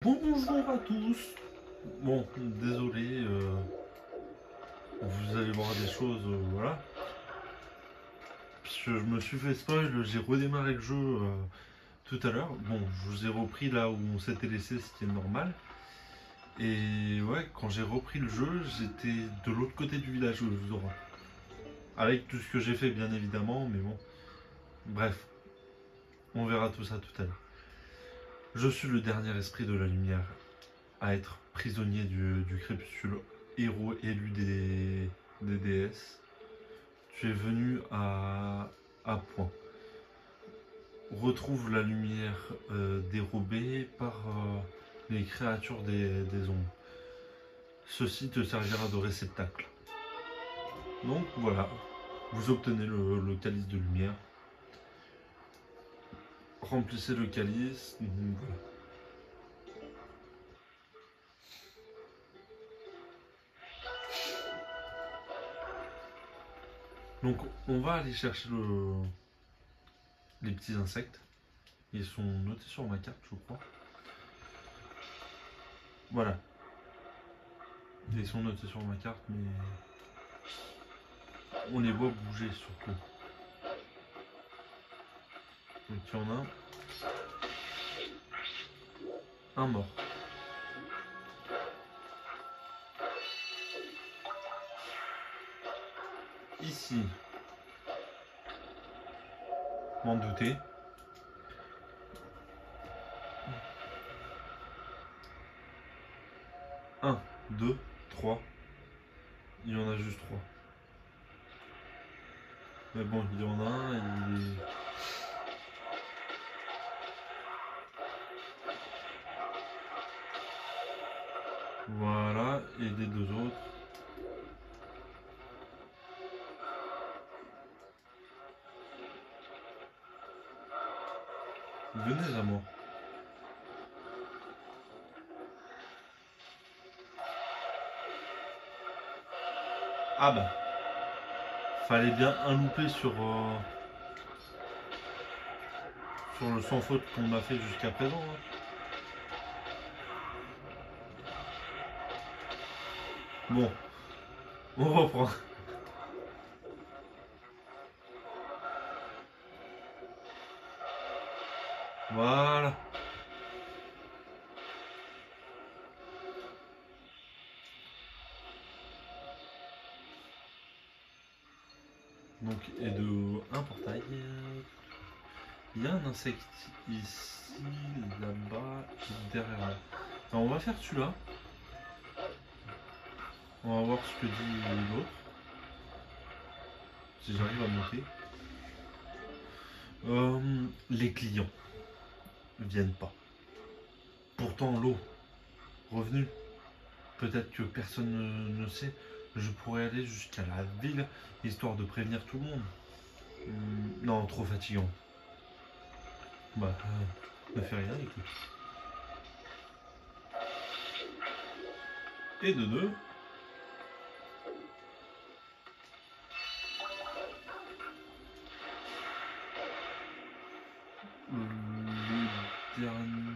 Bonjour à tous. Bon, désolé, vous allez voir des choses, voilà. Parce que je me suis fait spoil, j'ai redémarré le jeu tout à l'heure. Bon, je vous ai repris là où on s'était laissé, ce qui est normal. Et ouais, quand j'ai repris le jeu, j'étais de l'autre côté du village, je vous aurai. Avec tout ce que j'ai fait, bien évidemment, mais bon. Bref, on verra tout ça tout à l'heure. Je suis le dernier esprit de la lumière à être prisonnier du crépuscule, héros élu des déesses. Tu es venu à point. Retrouve la lumière dérobée par les créatures des ombres. Ceci te servira de réceptacle. Donc voilà, vous obtenez le calice de lumière. Remplissez le calice. Voilà. Donc on va aller chercher les petits insectes. Ils sont notés sur ma carte, je crois. Voilà. Ils sont notés sur ma carte, mais on les voit bouger surtout. Donc il y en a un mort. Ici, m'en douter. Un, deux, trois. Il y en a juste trois. Mais bon, il y en a un, il est... Voilà, et les deux autres. Venez à moi. Ah bah. Fallait bien un loupé sur le sans faute qu'on a fait jusqu'à présent. Hein. Bon, on reprend. Voilà. Donc, et de un portail. Il y a un insecte ici, là-bas, derrière là. Alors, on va faire celui-là. On va voir ce que dit l'autre. Si j'arrive à monter. Les clients viennent pas. Pourtant, l'eau, revenu. Peut-être que personne ne sait. Je pourrais aller jusqu'à la ville, histoire de prévenir tout le monde. Non, trop fatigant. Bah, ne fais rien, écoute. Et de deux. Le dernier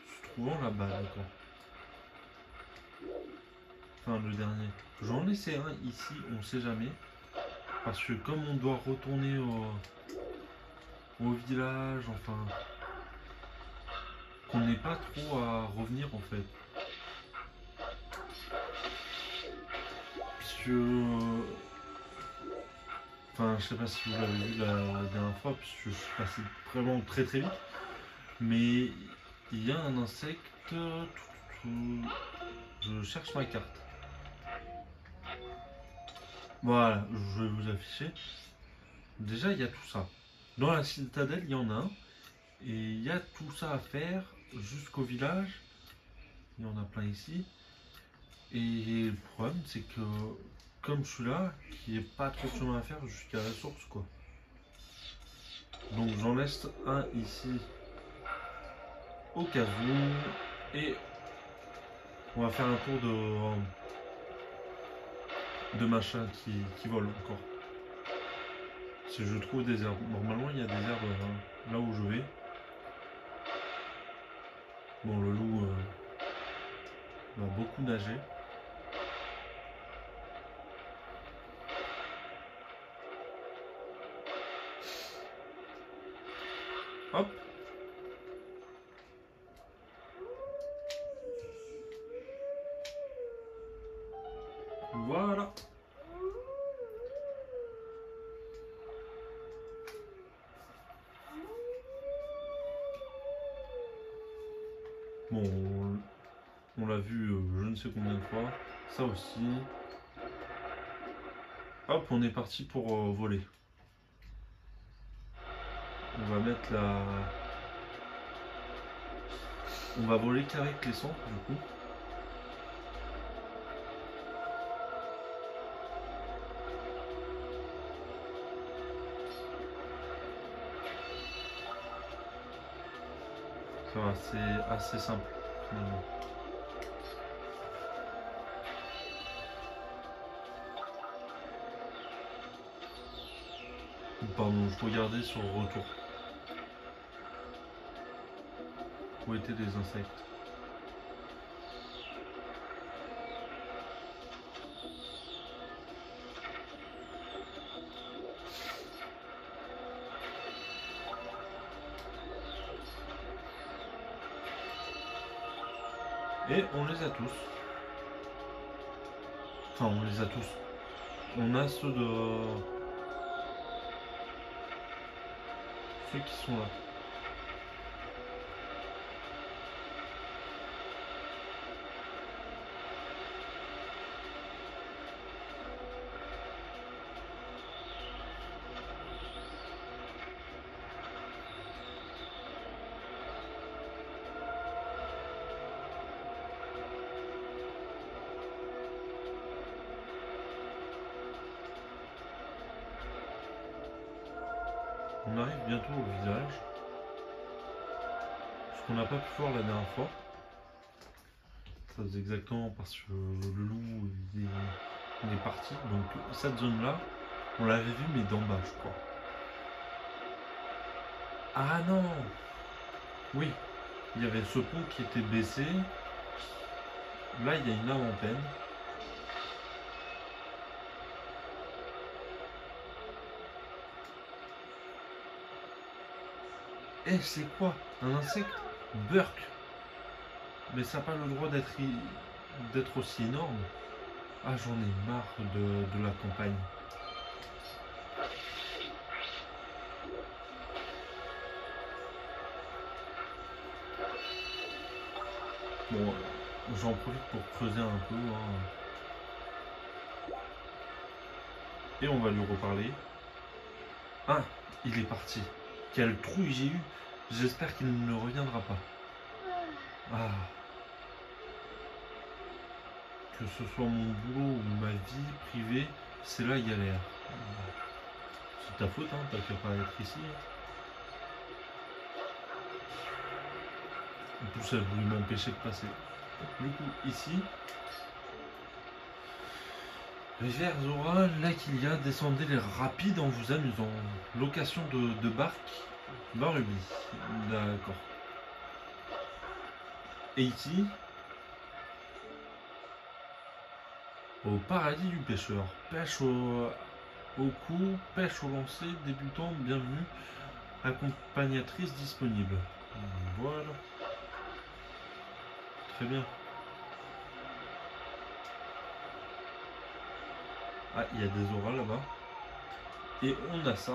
se trouvant là-bas, d'accord. Enfin, le dernier. J'en laissais un ici, on sait jamais. Parce que comme on doit retourner au village, enfin... qu'on n'ait pas trop à revenir en fait. Puisque... Enfin, je sais pas si vous l'avez vu la dernière fois, puisque je suis passé vraiment très très vite. Mais il y a un insecte... Je cherche ma carte. Voilà, je vais vous afficher. Déjà, il y a tout ça. Dans la citadelle, il y en a un. Et il y a tout ça à faire jusqu'au village. Il y en a plein ici. Et le problème, c'est que comme je suis là, il n'y a pas trop de chemin à faire jusqu'à la source, quoi. Donc j'en laisse un ici au cas où. Et on va faire un tour de machins qui volent encore. Si je trouve des herbes. Normalement, il y a des herbes là où je vais. Bon, le loup va beaucoup nager. Hop. Voilà. Bon, on l'a vu je ne sais combien de fois. Ça aussi. Hop, on est parti pour voler. On va mettre la... On va voler qu'avec les centres du coup. Ça va, c'est assez simple finalement. Pardon, je regardais sur le retour. Où étaient les insectes? Et on les a tous. Enfin, on les a tous. On a ceux de... Ceux qui sont là. On arrive bientôt au village. Ce qu'on n'a pas pu voir la dernière fois. Ça faisait exactement parce que le loup il est parti. Donc cette zone là, on l'avait vu mais d'en bas je crois. Ah non! Oui, il y avait ce pont qui était baissé. Là il y a une âme en peine. Eh, c'est quoi? Un insecte? Burk. Mais ça n'a pas le droit d'être aussi énorme. Ah, j'en ai marre de la campagne. Bon, j'en profite pour creuser un peu. Hein. Et on va lui reparler. Ah, il est parti. Quelle trouille j'ai eu. J'espère qu'il ne reviendra pas. Ah. Que ce soit mon boulot ou ma vie privée, c'est là galère. C'est ta faute, hein, t'as qu'à pas être ici. En plus, elle voulait m'empêcher de passer. Du coup, ici, rivière Zora, lac Ilia, descendez les rapides en vous amusant. Location de barque, Barubi. D'accord. Et ici, au paradis du pêcheur. Pêche au coup, pêche au lancer, débutant, bienvenue. Accompagnatrice disponible. Voilà. Très bien. Ah, il y a des auras là-bas. Et on a ça.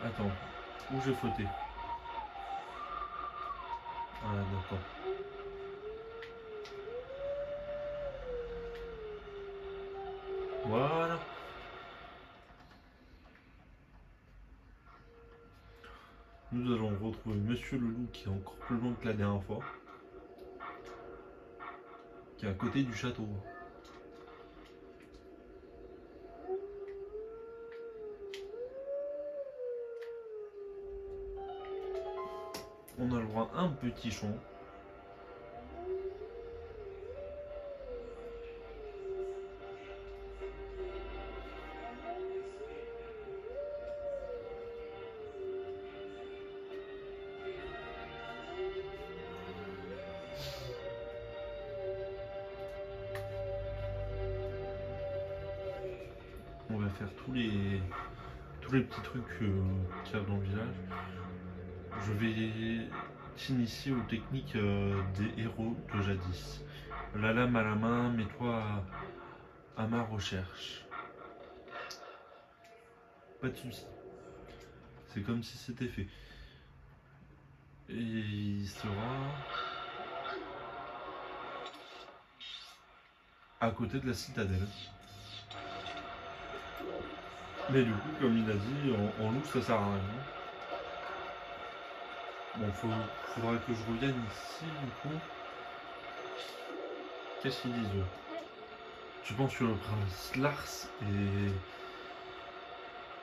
Attends, où j'ai fauté? Ah d'accord. Voilà. Nous allons retrouver Monsieur le Loup qui est encore plus loin que la dernière fois. Qui est à côté du château. On a le droit à un petit champ. On va faire tous les petits trucs qu'il y a dans le village. Je vais t'initier aux techniques des héros de jadis. La lame à la main, mets-toi à ma recherche. Pas de soucis. C'est comme si c'était fait. Et il sera à côté de la citadelle. Mais du coup, comme il a dit, en loup ça sert à rien. Bon, faudra que je revienne ici du coup. Qu'est-ce qu'ils disent eux? Tu penses que le prince Lars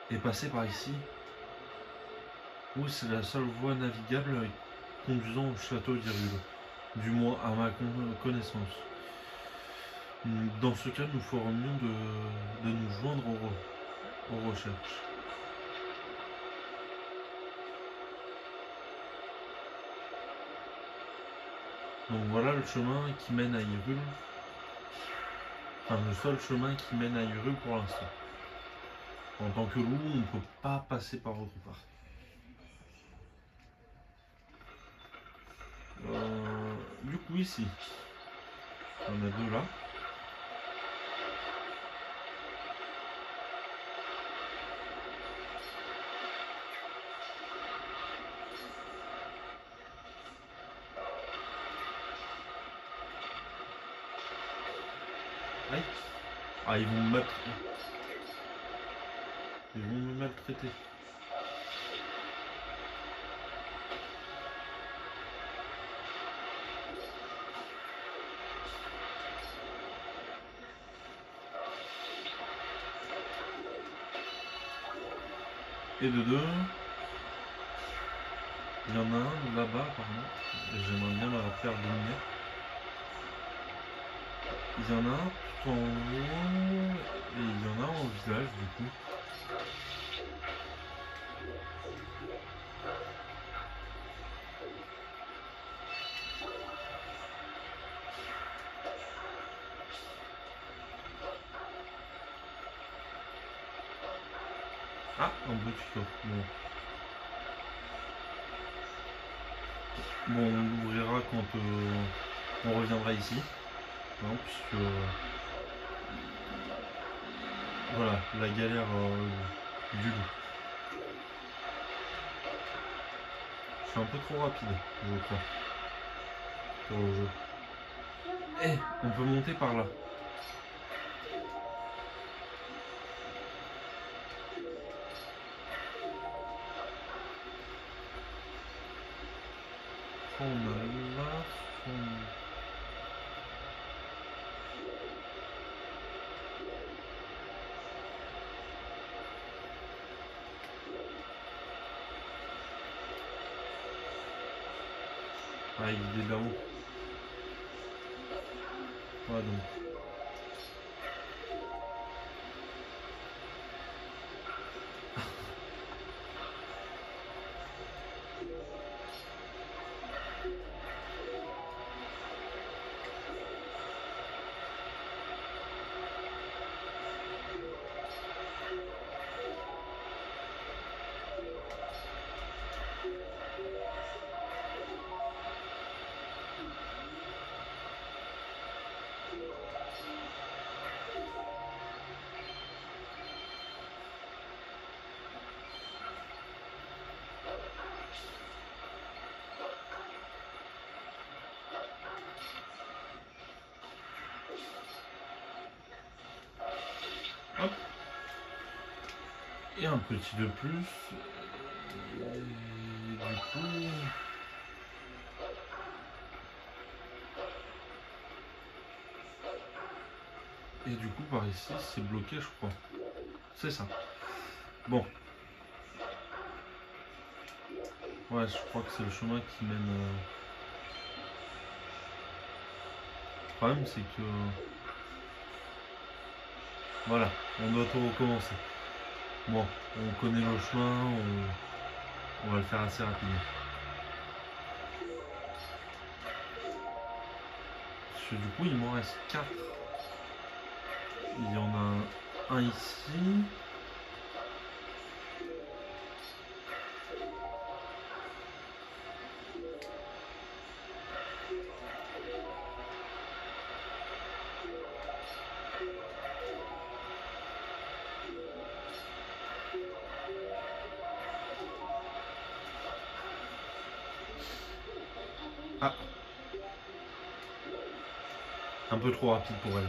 est passé par ici? Oui, c'est la seule voie navigable conduisant au château d'Irul, du moins à ma connaissance. Dans ce cas, nous ferons mieux de nous joindre aux recherches. Donc voilà le chemin qui mène à Hyrule. Enfin, le seul chemin qui mène à Hyrule pour l'instant. En tant que loup, on ne peut pas passer par autre part. Du coup, ici, on a deux là. Aïe. Ah, ils vont me maltraiter. Ils vont me maltraiter. Et de deux, il y en a un là-bas apparemment. J'aimerais bien la faire dominer. Il y en a un tout en haut et il y en a un au village du coup. Ah, un petit tuyau. Bon, on l'ouvrira quand on reviendra ici. Non, puisque voilà, la galère du loup. Je suis un peu trop rapide, je crois, pour le jeu. Eh, on peut monter par là. On a là, ah, il est là-haut. Voilà donc. Hop. Et un petit de plus. Et coup... Et du coup, par ici, c'est bloqué, je crois. C'est ça. Bon. Ouais, je crois que c'est le chemin qui mène... Le problème, c'est que... Voilà, on doit tout recommencer. Bon, on connaît le chemin, on va le faire assez rapidement. Parce que du coup, il m'en reste 4. Il y en a un ici. Ah, un peu trop rapide pour elle.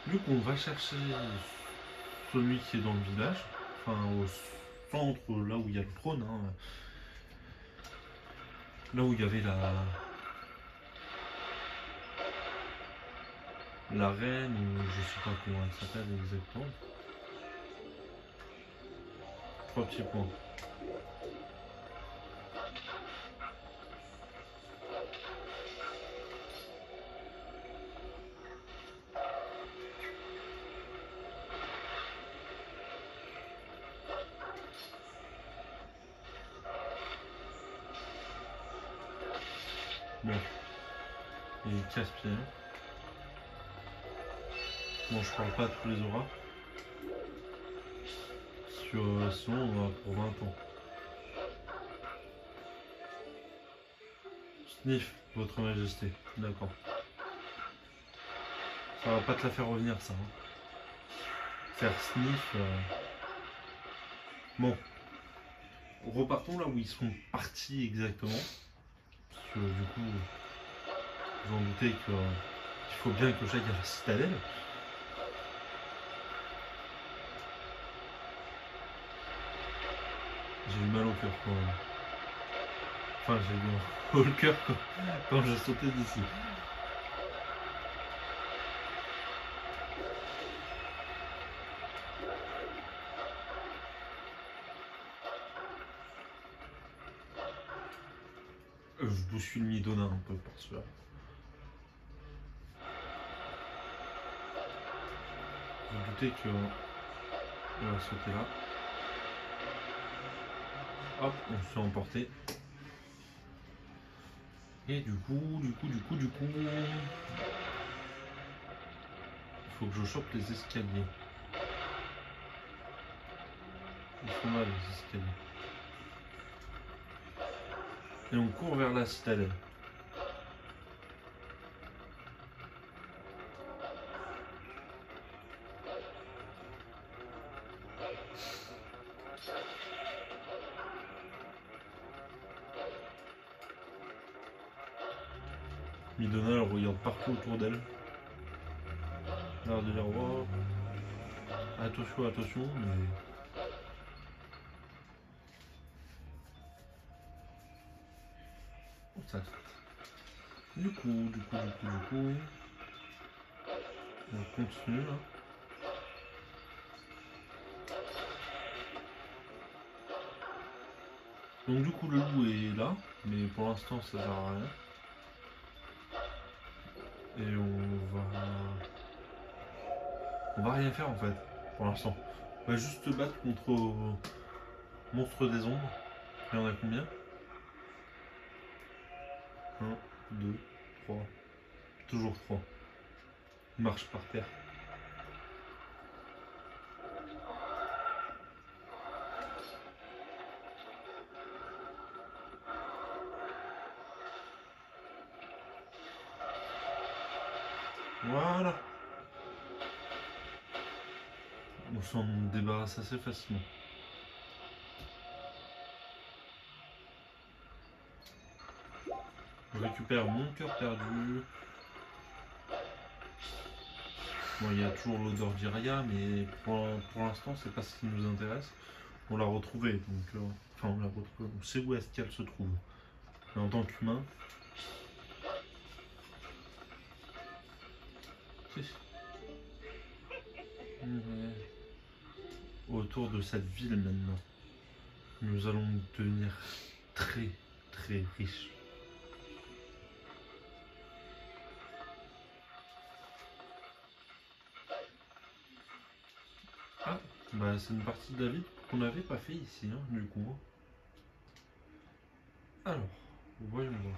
Du coup, on va chercher celui qui est dans le village, enfin au centre, là où il y a le trône, hein. Là où il y avait la reine, ou je sais pas comment elle s'appelle exactement. 3 petits points. Bon, et casse-pied. Bon, je parle pas de tous les auras. Sinon, on en a pour 20 ans. Sniff, votre majesté. D'accord. Ça va pas te la faire revenir, ça. Hein. Faire sniff. Bon. Repartons là où ils sont partis exactement. Parce que du coup, vous en doutez qu'il faut bien que j'aille à la citadelle. J'ai eu mal au cœur quand même. Enfin, j'ai eu mal au cœur quand j'ai sauté d'ici. Je bouscule Midona un peu par cela. Vous doutez que on va sauter là. Hop, on se fait emporter. Et du coup, il faut que je chope les escaliers. Ils sont là les escaliers. Et on court vers la citadelle. Midona, elle regarde partout autour d'elle. L'air de dire, oh, attention, attention, mais... Oh, ça. Du coup, on continue là. Donc du coup le loup est là, mais pour l'instant ça sert à rien. Et on va rien faire en fait, pour l'instant. On va juste se battre contre monstre des ombres. Il y en a combien? 1, 2, 3. Toujours 3. Marche par terre. Voilà. On s'en débarrasse assez facilement. Je récupère mon cœur perdu. Bon, il y a toujours l'odeur d'Iria, mais pour l'instant, c'est pas ce qui nous intéresse. On l'a retrouvée, donc enfin on l'a retrouvée. On sait où est-ce qu'elle se trouve. Et en tant qu'humain, autour de cette ville maintenant, nous allons devenir très très riches. Ah, bah c'est une partie de la ville qu'on n'avait pas fait ici, hein, du coup. Alors, voyons voir.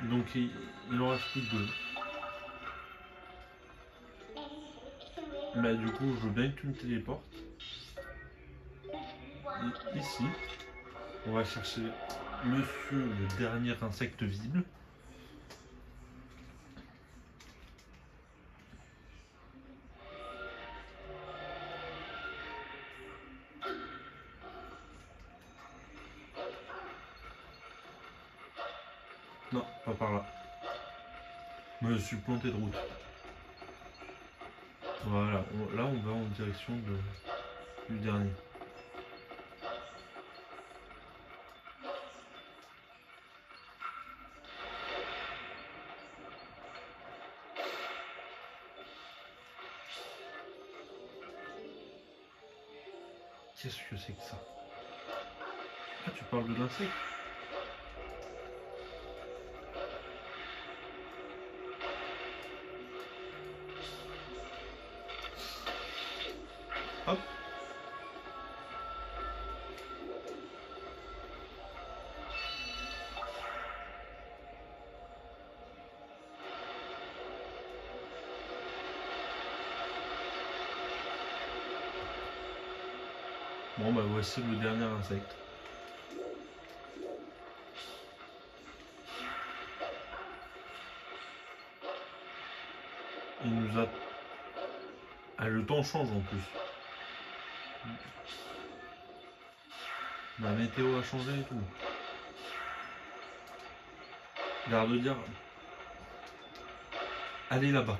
Donc il en reste plus que deux. Bah du coup, je veux bien que tu me téléportes. Et ici, on va chercher monsieur le dernier insecte visible. Non, pas par là. Je me suis planté de route. Voilà, là on va en direction du dernier. Qu'est-ce que c'est que ça? Ah, tu parles de l'insecte? Hop. Bon bah voici le dernier insecte. Il nous a... Ah, le temps change en plus. La météo a changé et tout. L'air de dire... Allez là-bas.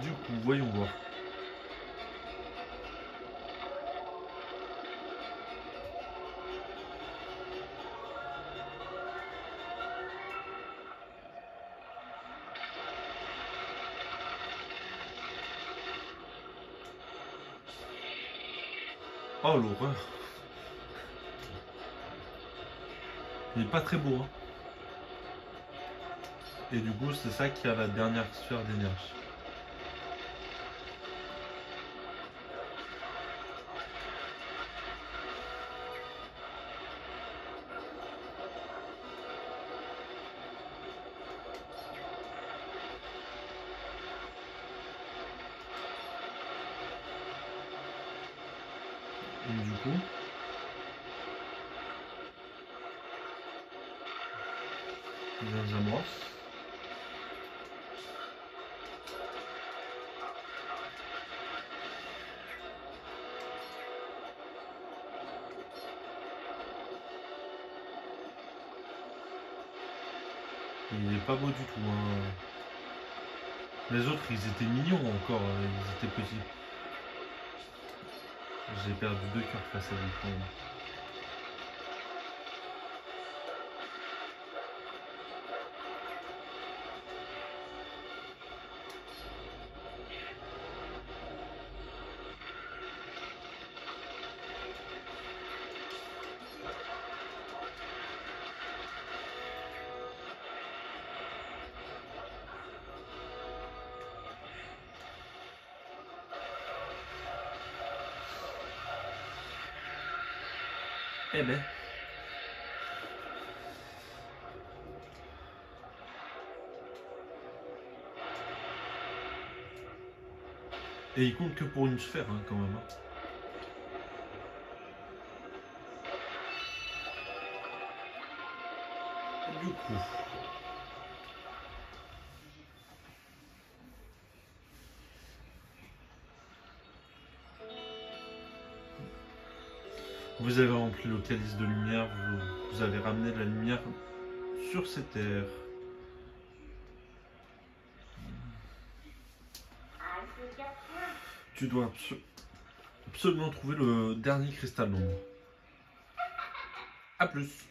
Du coup, voyons voir. Oh l'horreur. Il est pas très beau, hein. Et du coup, c'est ça qui a la dernière sphère d'énergie. Et du coup, viens à moi. Il est pas beau du tout, hein. Les autres, ils étaient mignons encore, ils étaient petits. J'ai perdu 2 cœurs face à lui quand même. Eh ben. Et il compte que pour une sphère, hein, quand même. Hein. Du coup... Vous avez rempli le calice de lumière, vous avez ramené la lumière sur ces terres. Tu dois absolument trouver le dernier cristal d'ombre. A plus.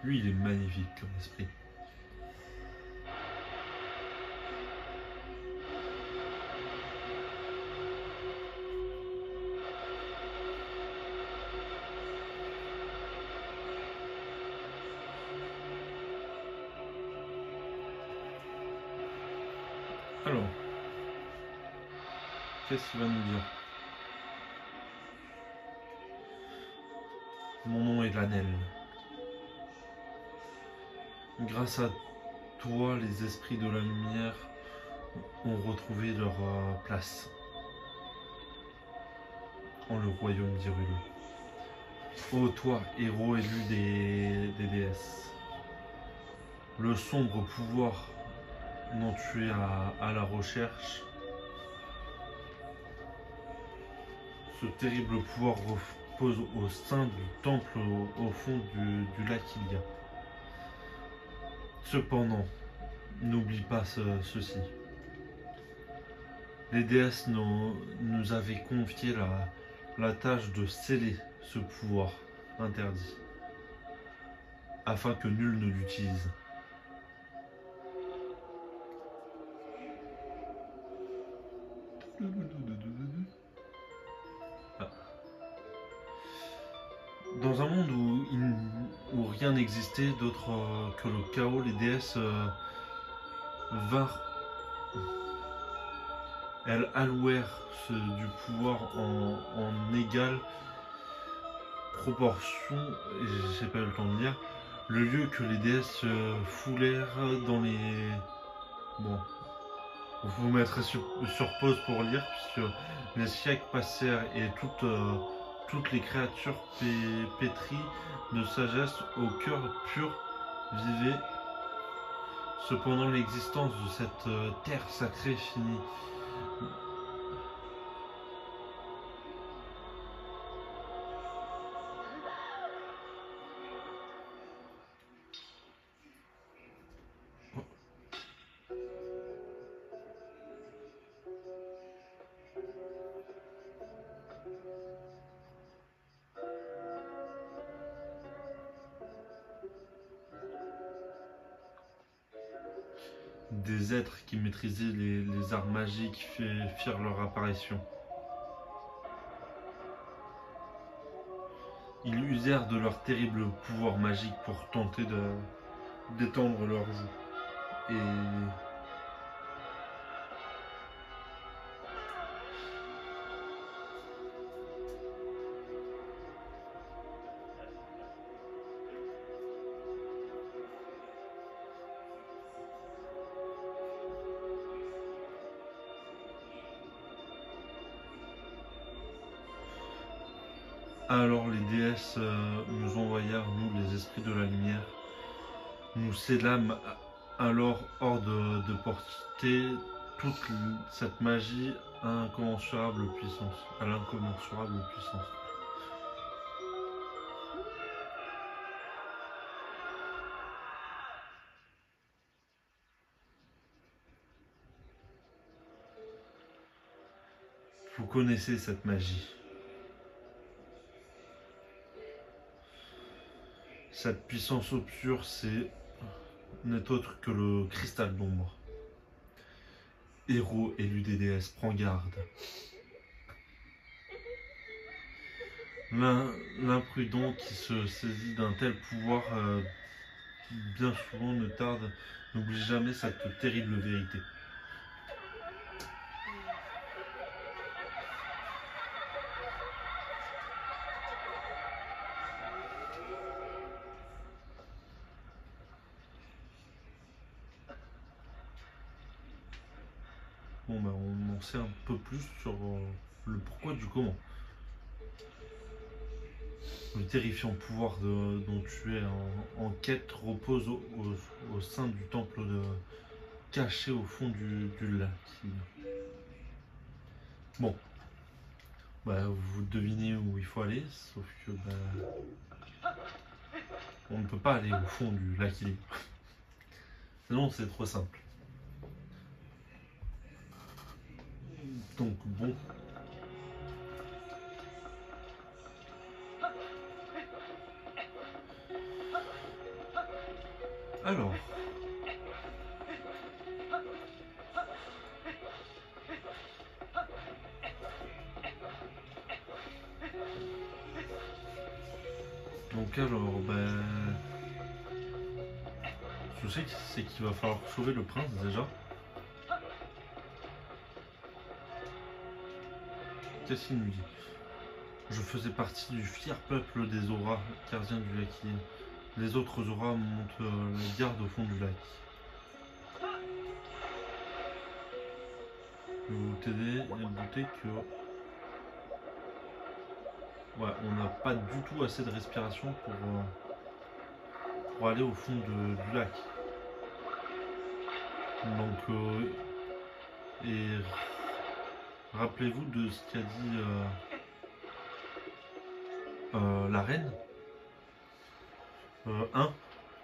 Lui, il est magnifique comme esprit. Alors, qu'est-ce qu'il va nous dire? Mon nom est Lanel. Grâce à toi, les esprits de la lumière ont retrouvé leur place en le royaume d'Hyrule. Ô toi, héros élu des déesses, le sombre pouvoir dont tu es à la recherche, ce terrible pouvoir repose au sein du temple au fond du lac Ilia. Cependant, n'oublie pas ceci. Les déesses nous avaient confié la tâche de sceller ce pouvoir interdit, afin que nul ne l'utilise. Ah. Dans un monde où rien n'existait d'autre que le chaos, les déesses vinrent. Elles allouèrent du pouvoir en égale proportion, et j'ai pas eu le temps de lire, le lieu que les déesses foulèrent dans les... Bon, vous mettrez sur pause pour lire, puisque les siècles passèrent et toutes les créatures pétries de sagesse au cœur pur vivaient. Cependant, l'existence de cette terre sacrée finit. Des êtres qui maîtrisaient les arts magiques firent leur apparition. Ils usèrent de leur terrible pouvoir magique pour tenter d'étendre leur joug. Et alors les déesses nous envoyèrent, nous les esprits de la lumière. Nous scellâmes alors hors de portée toute cette magie à l'incommensurable puissance. Vous connaissez cette magie. Cette puissance obscure, n'est autre que le cristal d'ombre. Héros élu des déesses, prends garde. L'imprudent qui se saisit d'un tel pouvoir, bien souvent ne tarde, n'oublie jamais cette terrible vérité. bon bah on en sait un peu plus sur le pourquoi du comment. Le terrifiant pouvoir dont tu es en quête repose au sein du temple caché au fond du lac. Bon, bah vous devinez où il faut aller, sauf que on ne peut pas aller au fond du lac Illy. Sinon c'est trop simple. Donc bon. Alors. Donc alors, je sais que c'est qu'il va falloir sauver le prince déjà. Qu'est-ce qu'il nous dit? Je faisais partie du fier peuple des auras, gardiens du lac. Les autres auras montent la garde au fond du lac. Je vais vous t'aider et noter que ouais, on n'a pas du tout assez de respiration pour aller au fond du lac. Donc, et rappelez-vous de ce qu'a dit la reine.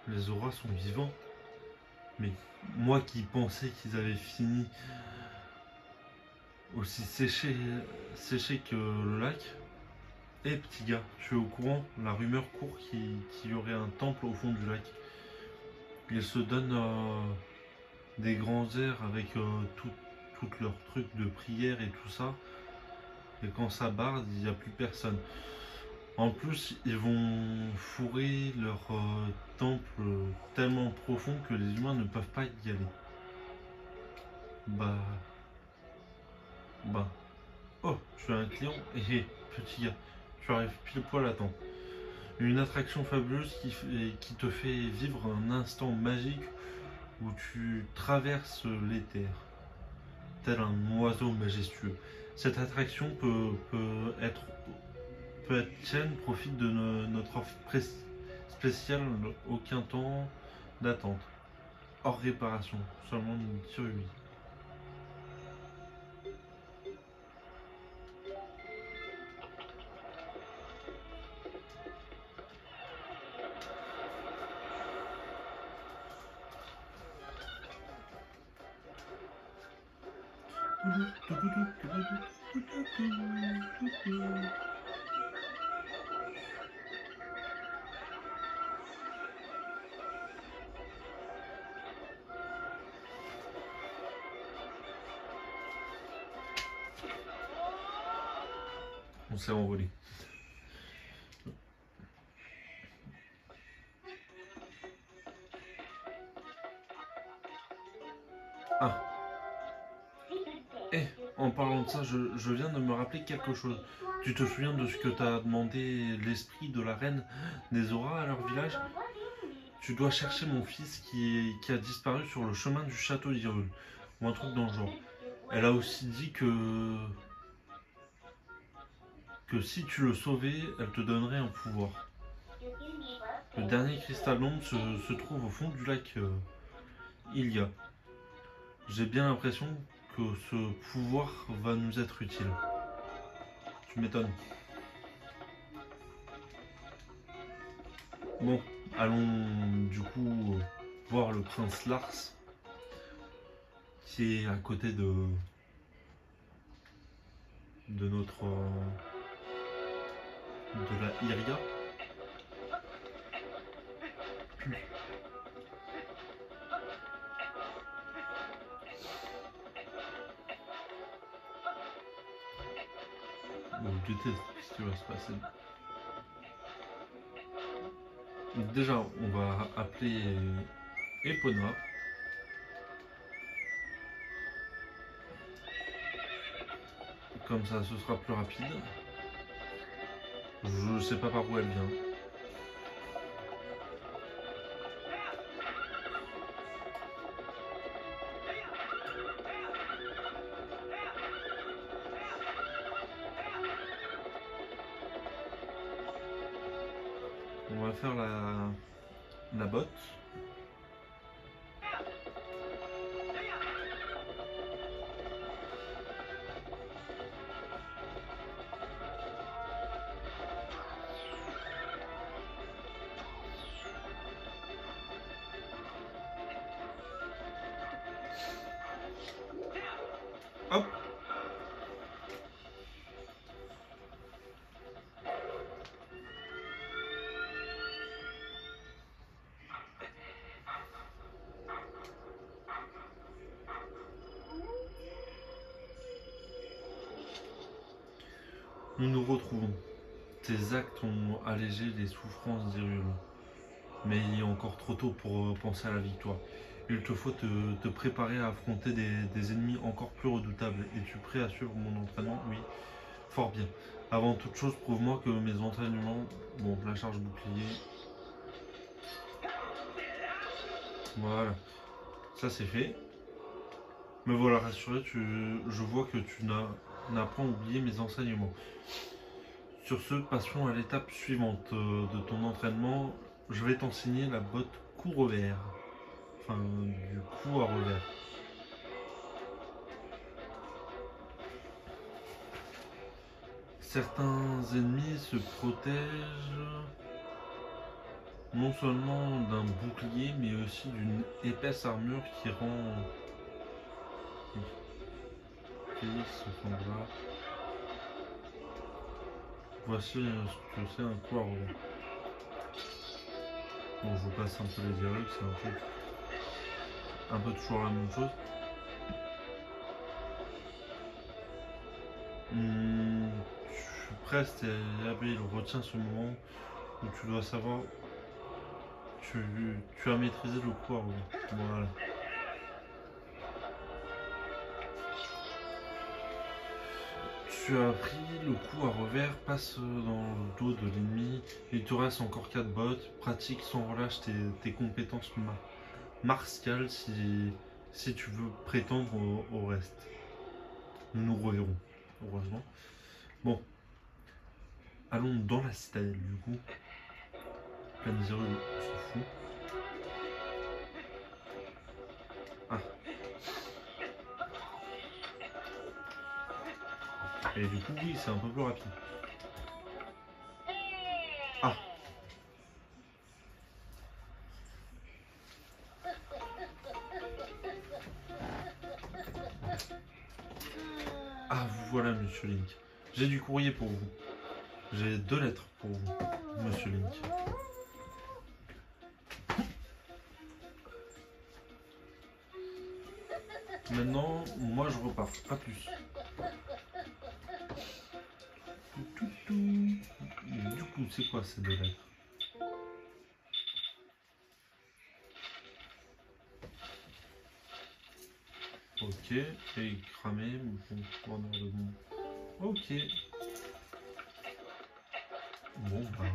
Les auras sont vivants. Mais moi qui pensais qu'ils avaient fini aussi séché que le lac. Eh petit gars, tu es au courant? La rumeur court qu'il y aurait un temple au fond du lac. Ils se donnent des grands airs avec toutes leurs trucs de prière et tout ça. Et quand ça barde, il n'y a plus personne. En plus, ils vont fourrer leur temple tellement profond que les humains ne peuvent pas y aller. Bah. Oh, tu as un client? Et petit gars, tu arrives pile poil à temps. Une attraction fabuleuse qui te fait vivre un instant magique où tu traverses l'éther, tel un oiseau majestueux. Cette attraction peut être tienne, profite de notre offre spéciale, aucun temps d'attente, hors réparation, seulement une survie. On s'est envolé. Ah. En parlant de ça, je viens de me rappeler quelque chose. Tu te souviens de ce que t'as demandé l'esprit de la reine des auras à leur village? Tu dois chercher mon fils qui a disparu sur le chemin du château d'Hyrule. Ou un truc dans le genre. Elle a aussi dit que si tu le sauvais, elle te donnerait un pouvoir. Le dernier cristal d'ombre se trouve au fond du lac Hylia. J'ai bien l'impression que ce pouvoir va nous être utile. Tu m'étonnes. Bon, allons du coup voir le prince Lars, qui est à côté de notre de la Hyria. Bon, je déteste ce qui va se passer. Donc déjà, on va appeler Epona. Comme ça, ce sera plus rapide. Je sais pas par où elle vient. va faire la botte. Hop. Nous nous retrouvons. Tes actes ont allégé les souffrances d'Hyrule. Mais il est encore trop tôt pour penser à la victoire. Il te faut te préparer à affronter des ennemis encore plus redoutables. Es-tu prêt à suivre mon entraînement? Oui, fort bien. Avant toute chose, prouve-moi que mes entraînements... Bon, la charge bouclier... Voilà, ça c'est fait. Me voilà rassuré, je vois que tu n'as pas oublié mes enseignements. Sur ce, passons à l'étape suivante de ton entraînement. Je vais t'enseigner la botte cou revers. Enfin, du coup à revers. Certains ennemis se protègent non seulement d'un bouclier, mais aussi d'une épaisse armure qui rend... Voici ce que c'est un coup à revers. Bon, je vous passe un peu les dialogues, c'est un peu toujours la même chose. Je suis presque et habile. Retiens ce moment où tu dois savoir. Tu as maîtrisé le coup à revers. Voilà. Tu as pris le coup à revers, passe dans le dos de l'ennemi. Il te reste encore 4 bottes. Pratique sans relâche tes compétences martiales si tu veux prétendre au reste. Nous nous reverrons, heureusement. Bon, allons dans la citadelle du coup. La misère, on s'en fout. Ah. Et du coup, oui, c'est un peu plus rapide. Ah. Ah, vous voilà, monsieur Link. J'ai du courrier pour vous. J'ai 2 lettres pour vous, monsieur Link. Maintenant, moi je repars. À plus. Du coup, c'est quoi ces 2 lettres? Ok, et cramé, corner de bon. Ok. Bon, bah.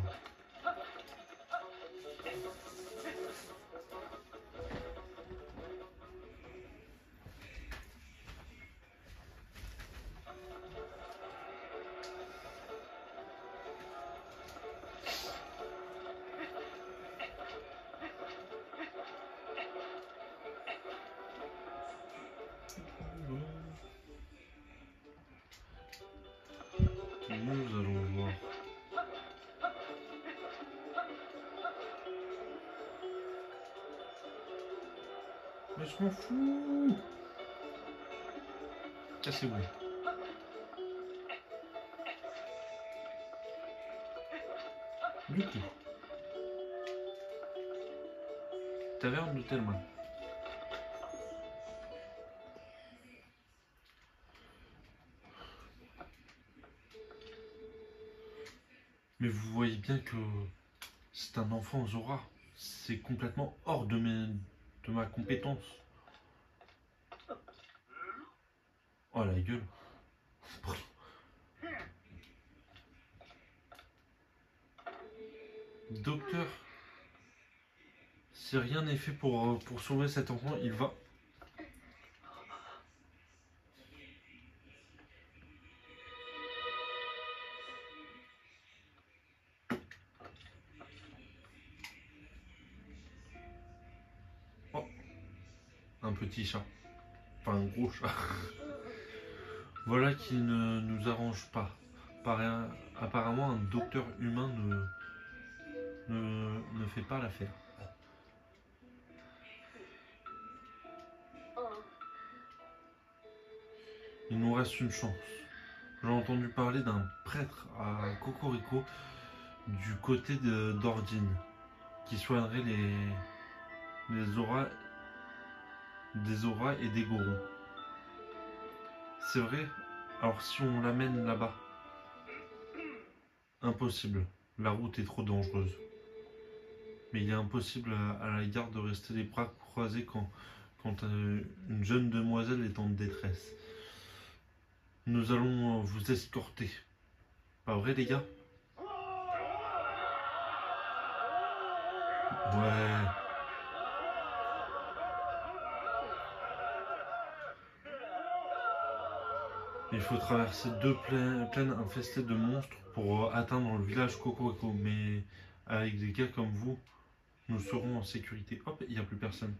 Nous allons voir. Mais je m'en fous. Cassez-vous. Du coup. Taverne de Telma. Mais vous voyez bien que c'est un enfant Zora. C'est complètement hors de ma compétence. Oh la gueule. Docteur, si rien n'est fait pour sauver cet enfant, il va... un petit chat. Enfin, un gros chat. Voilà qui ne nous arrange pas. Apparemment, un docteur humain ne fait pas l'affaire. Il nous reste une chance. J'ai entendu parler d'un prêtre à Cocorico du côté d'Ordine qui soignerait les auras, des auras et des gorons. C'est vrai? Alors si on l'amène là-bas? Impossible. La route est trop dangereuse. Mais il est impossible à la garde de rester les bras croisés quand une jeune demoiselle est en détresse. Nous allons vous escorter. Pas vrai, les gars? Ouais. Il faut traverser deux plaines infestées de monstres pour atteindre le village Cocorico. Mais avec des gars comme vous, nous serons en sécurité. Hop, il n'y a plus personne.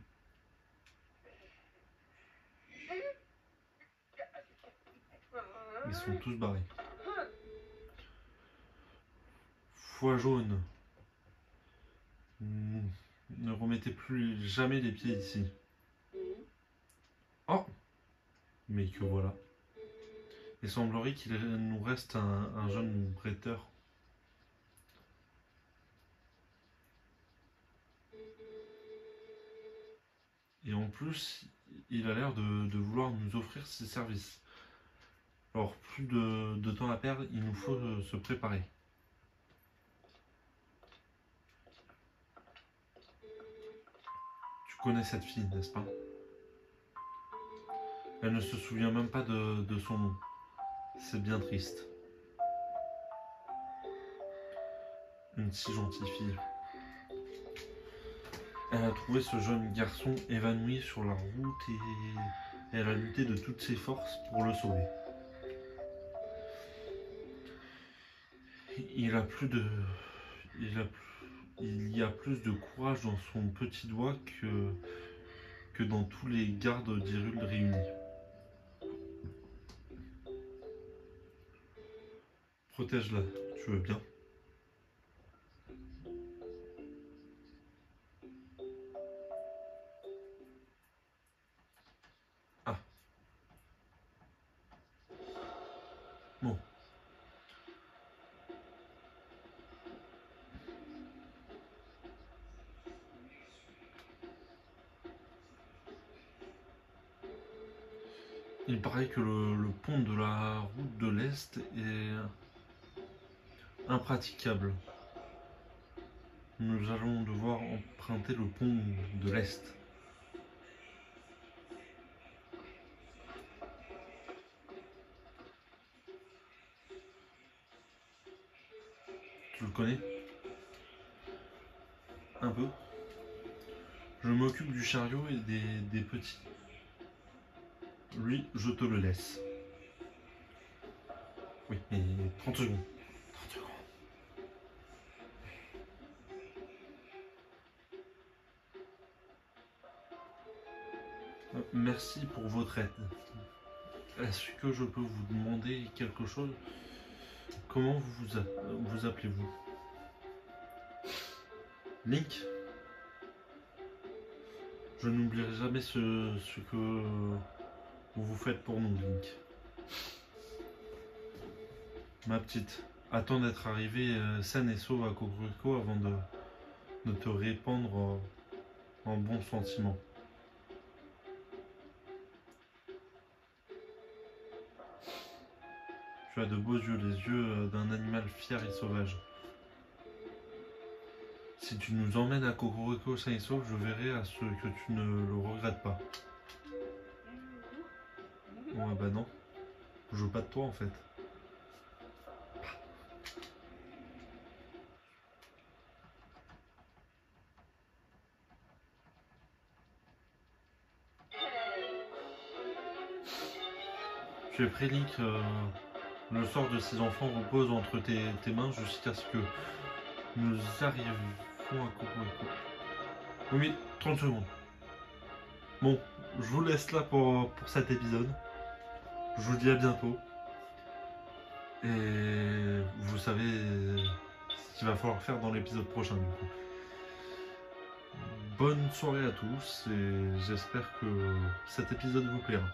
Ils sont tous barrés. Foi jaune. Ne remettez plus jamais les pieds ici. Oh! Mais que voilà. Il semblerait qu'il nous reste un jeune prêteur. Et en plus, il a l'air de vouloir nous offrir ses services. Alors, plus de temps à perdre, il nous faut se préparer. Tu connais cette fille, n'est-ce pas? Elle ne se souvient même pas de son nom. C'est bien triste. Une si gentille fille. Elle a trouvé ce jeune garçon évanoui sur la route et elle a lutté de toutes ses forces pour le sauver. Il y a plus de courage dans son petit doigt que dans tous les gardes d'Hyrule réunis. Protège-la, tu veux bien? Ah. Bon. Il paraît que le pont de la route de l'Est est impraticable. Nous allons devoir emprunter le pont de l'Est. Tu le connais? Un peu. Je m'occupe du chariot et des petits. Lui, je te le laisse. Oui, mais 30 secondes. 30 secondes. Merci pour votre aide. Est-ce que je peux vous demander quelque chose? Comment vous appelez-vous? Link? Je n'oublierai jamais ce que vous faites pour nous, Link. Ma petite, attends d'être arrivée saine et sauve à Cocorico avant de te répandre en bons sentiments. Tu as de beaux yeux, les yeux d'un animal fier et sauvage. Si tu nous emmènes à Cocorico sain et sauf, je verrai à ce que tu ne le regrettes pas. Ouais, bah non. Je veux pas de toi en fait. Tu es prêt, Link? Le sort de ces enfants repose entre tes mains jusqu'à ce que nous arrivions à Cocorico. Oui, mais 30 secondes. Bon, je vous laisse là pour cet épisode. Je vous dis à bientôt. Et vous savez ce qu'il va falloir faire dans l'épisode prochain du coup. Bonne soirée à tous et j'espère que cet épisode vous plaira.